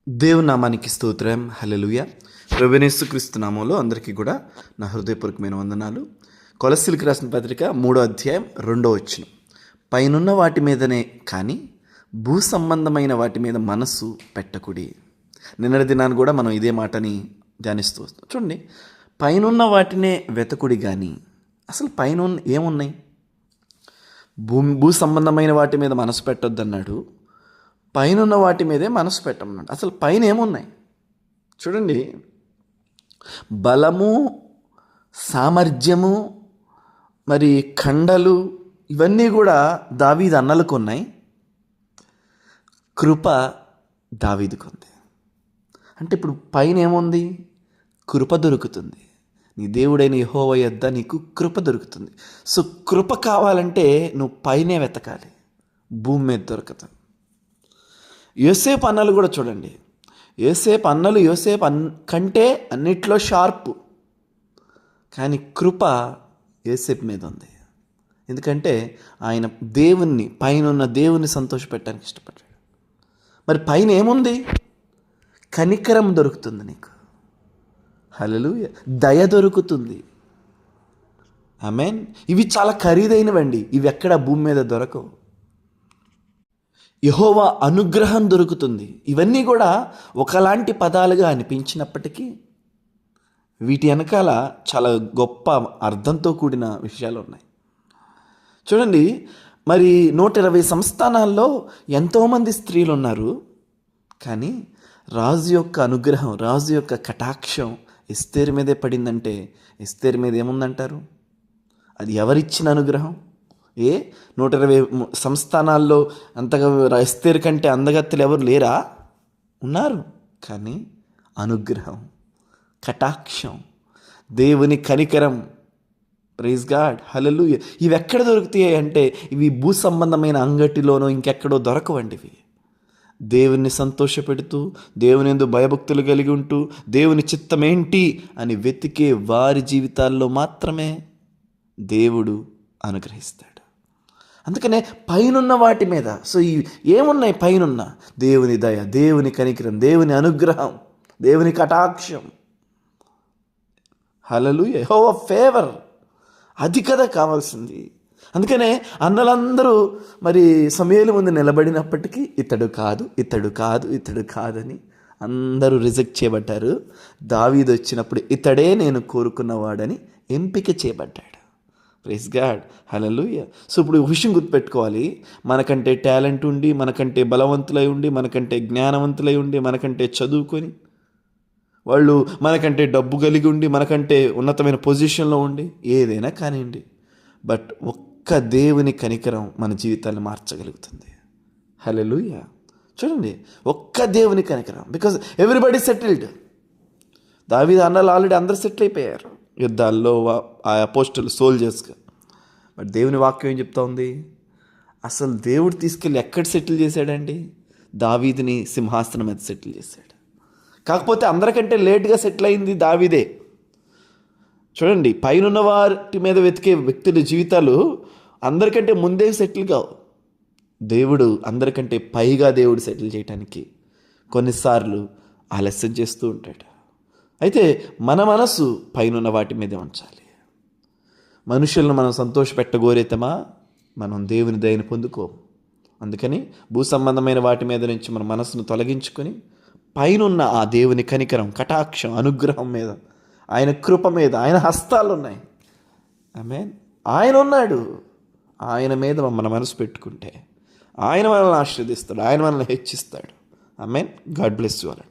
దేవుని నామానికి స్తోత్రం. హల్లెలూయా. ప్రభువైన యేసుక్రీస్తు నామంలో అందరికీ కూడా నా హృదయపూర్వకమైన వందనాలు. కొలస్సీలకు రాసిన పత్రిక 3వ అధ్యాయం 2వ వచనం. పైనున్న వాటి మీదనే కానీ భూ సంబంధమైన వాటి మీద మనస్సు పెట్టకుడి. నిన్నటి దినాన్ని కూడా మనం ఇదే మాటని ధ్యానిస్తూ వస్తాం. చూడండి, పైనున్న వాటినే వెతకుడి కానీ అసలు పైన ఏమున్నాయి? భూ సంబంధమైన వాటి మీద మనసు పెట్టొద్దన్నాడు. పైన వాటి మీదే మనసు పెట్టమన్నాడు. అసలు పైన ఏమున్నాయి చూడండి. బలము, సామర్థ్యము, మరి కండలు, ఇవన్నీ కూడా దావీదు అన్నలకు ఉన్నాయి. కృప దావీదుకు ఉంది. అంటే ఇప్పుడు పైన ఏముంది? కృప దొరుకుతుంది. నీ దేవుడైన యెహోవా యొద్ద నీకు కృప దొరుకుతుంది. సో కృప కావాలంటే నువ్వు పైనే వెతకాలి, భూమి మీద దొరకదు. యోసేపు అన్నలు కూడా చూడండి. యోసేపు కంటే అన్నిట్లో షార్పు, కానీ కృప యోసేపు మీద ఉంది. ఎందుకంటే ఆయన పైన దేవుణ్ణి సంతోషపెట్టడానికి ఇష్టపడ్డాడు. మరి పైన ఏముంది? కనికరం దొరుకుతుంది నీకు. హల్లెలూయా. దయ దొరుకుతుంది. ఆమేన్. ఇవి చాలా ఖరీదైనవండి. ఇవి ఎక్కడ భూమి మీద దొరకవు. యెహోవా అనుగ్రహం దొరుకుతుంది. ఇవన్నీ కూడా ఒకలాంటి పదాలుగా అనిపించినప్పటికీ వీటి వెనకాల చాలా గొప్ప అర్థంతో కూడిన విషయాలు ఉన్నాయి. చూడండి, మరి 120 సంస్థానాల్లో ఎంతోమంది స్త్రీలు ఉన్నారు. కానీ రాజు యొక్క అనుగ్రహం, రాజు యొక్క కటాక్షం ఎస్తేరు మీదే పడిందంటే ఎస్తేరు మీద ఏముందంటారు? అది ఎవరిచ్చిన అనుగ్రహం? 120 సంస్థానాల్లో అంతగా ఎస్తేరు కంటే అందగత్తెలు ఎవరు లేరా? ఉన్నారు. కానీ అనుగ్రహం, కటాక్షం, దేవుని కనికరం, ప్రైజ్ గాడ్, హల్లెలూయా, ఇవి ఎక్కడ దొరుకుతాయి అంటే ఇవి భూ సంబంధమైన అంగటిలోనో ఇంకెక్కడో దొరకవండి. ఇవి దేవుని సంతోషపెడుతూ, దేవుని యందు భయభక్తులు కలిగి ఉంటూ, దేవుని చిత్తమేంటి అని వెతికే వారి జీవితాల్లో మాత్రమే దేవుడు అనుగ్రహిస్తాడు. అందుకనే పైనున్న వాటి మీద, సో ఏమున్నాయి పైనున్న? దేవుని దయ, దేవుని కనికరం, దేవుని అనుగ్రహం, దేవుని కటాక్షం, హల్లెలూయా, యెహోవా ఫేవర్, అది కదా కావాల్సింది. అందుకనే అన్నలందరూ మరి సమూయేలు ముందు నిలబడినప్పటికీ ఇతడు కాదని అందరూ రిజెక్ట్ చేయబడ్డారు. దావీదు వచ్చినప్పుడు ఇతడే నేను కోరుకున్నవాడని ఎంపిక చేయబడ్డాడు. ప్రైజ్ గాడ్, హల్లెలూయా. సో ఇప్పుడు విషయం గుర్తుపెట్టుకోవాలి. మనకంటే టాలెంట్ ఉండి, మనకంటే బలవంతులై ఉండి, మనకంటే జ్ఞానవంతులై ఉండి, మనకంటే చదువుకొని, వాళ్ళు మనకంటే డబ్బు కలిగి ఉండి, మనకంటే ఉన్నతమైన పొజిషన్లో ఉండి, ఏదైనా కానివ్వండి, బట్ ఒక్క దేవుని కనికరం మన జీవితాన్ని మార్చగలుగుతుంది. హల్లెలూయా. చూడండి, ఒక్క దేవుని కనికరం. Because everybody settled. దావీదు అన్నలు ఆల్రెడీ అందరూ సెటిల్ అయిపోయారు యుద్ధాల్లో, ఆ అపోస్టల్ సోల్జర్స్గా. బట్ దేవుని వాక్యం ఏం చెప్తా ఉంది? అసలు దేవుడు తీసుకెళ్ళి ఎక్కడ సెటిల్ చేశాడండి? దావీదుని సింహాసనం మీద సెటిల్ చేశాడు. కాకపోతే అందరికంటే లేట్గా సెటిల్ అయింది దావీదే. చూడండి, పైనున్న వాటి మీద వెతికే వ్యక్తుల జీవితాలు అందరికంటే ముందే సెటిల్ కావు. దేవుడు అందరికంటే పైగా దేవుడు సెటిల్ చేయడానికి కొన్నిసార్లు ఆలస్యం చేస్తూ ఉంటాడు. అయితే మన మనసు పైనున్న వాటి మీదే ఉంచాలి. మనుషులను మనం సంతోషపెట్టగోరేతమా మనం దేవుని దయను పొందుకోము. అందుకని భూ సంబంధమైన వాటి మీద నుంచి మన మనసును తొలగించుకొని పైనున్న ఆ దేవుని కనికరం, కటాక్షం, అనుగ్రహం మీద, ఆయన కృప మీద, ఆయన హస్తాలు ఉన్నాయి. ఆమేన్. ఆయన ఉన్నాడు. ఆయన మీద మన మనసు పెట్టుకుంటే ఆయన మనల్ని ఆశీర్వదిస్తాడు, ఆయన మనల్ని హెచ్చిస్తాడు. Amen. God bless you all.